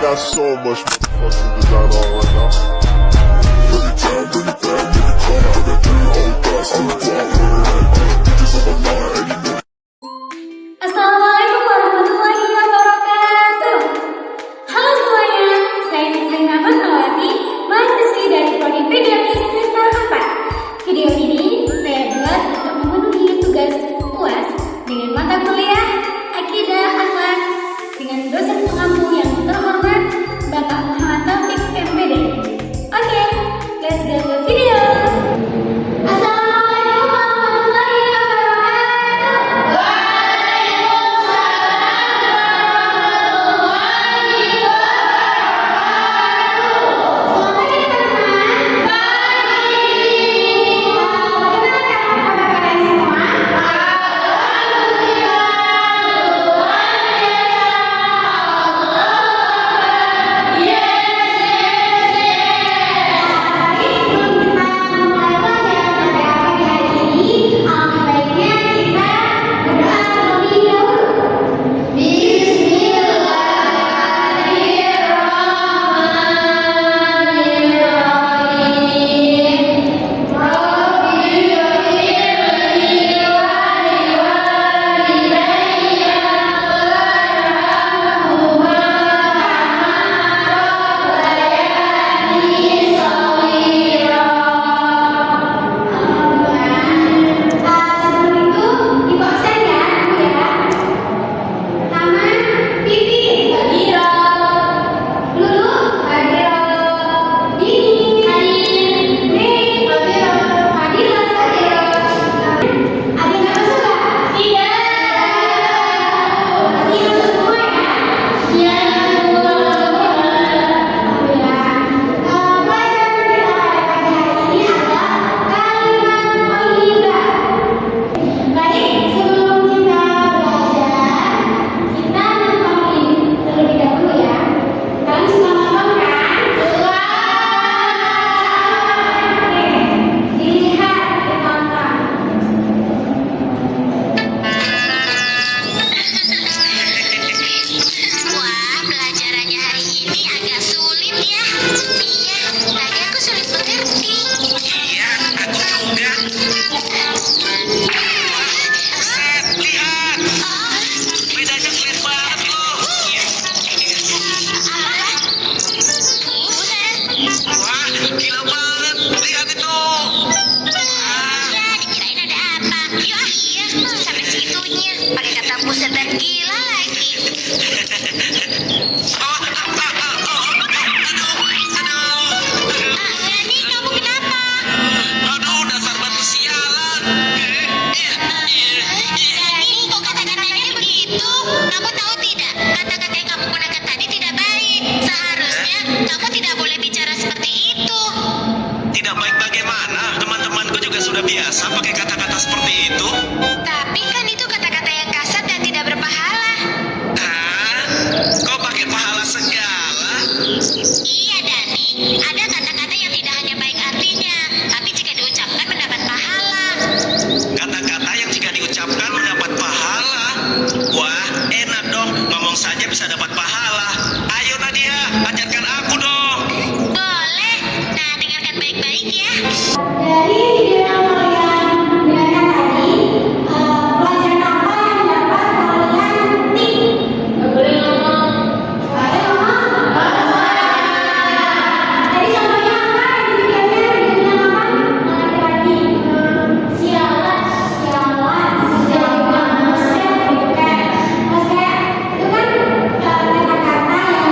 got so much fucking design on right now. Bring it down, bring it down, make it come. I got 3 old guys, I'm the block, bitches on my line, and you know. Assalamualaikum warahmatullahi wabarakatuh. Halo semuanya, saya Nisrin Rahmatawati, mahasiswi dari Prodi PGMI semester 4. Video ini saya buat untuk memenuhi tugas UAS dengan mata kuliah Akidah Akhlak dengan dosen pengampu yang terhormat Bapak Muhammad Taufik MPD. Oke, let's go ke video. Assalamualaikum warahmatullahi wabarakatuh. Biasa pakai kata-kata seperti itu. Tapi kan itu kata-kata yang kasar dan tidak berpahala. Hah? Kau pakai pahala segala? Iya Dani, ada kata-kata yang tidak hanya baik artinya, tapi jika diucapkan mendapat pahala. Kata-kata yang jika diucapkan mendapat pahala? Wah, enak dong, ngomong saja bisa dapat pahala. Ayo Nadia, ajarkan aku dong. Boleh, nah dengarkan baik-baik ya. Dari video yang kalian dengarkan tadi, pelajaran apa yang dapat kalian tik? Nggak boleh ngomong. Boleh ngomong? Jadi contohnya apa? Di videonya dibilang apa? Laki-laki. Sialan, sialan, sialan, gitu kan. Terus kayak itu kan kata-kata yang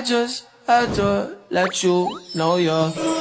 just had to let you know you're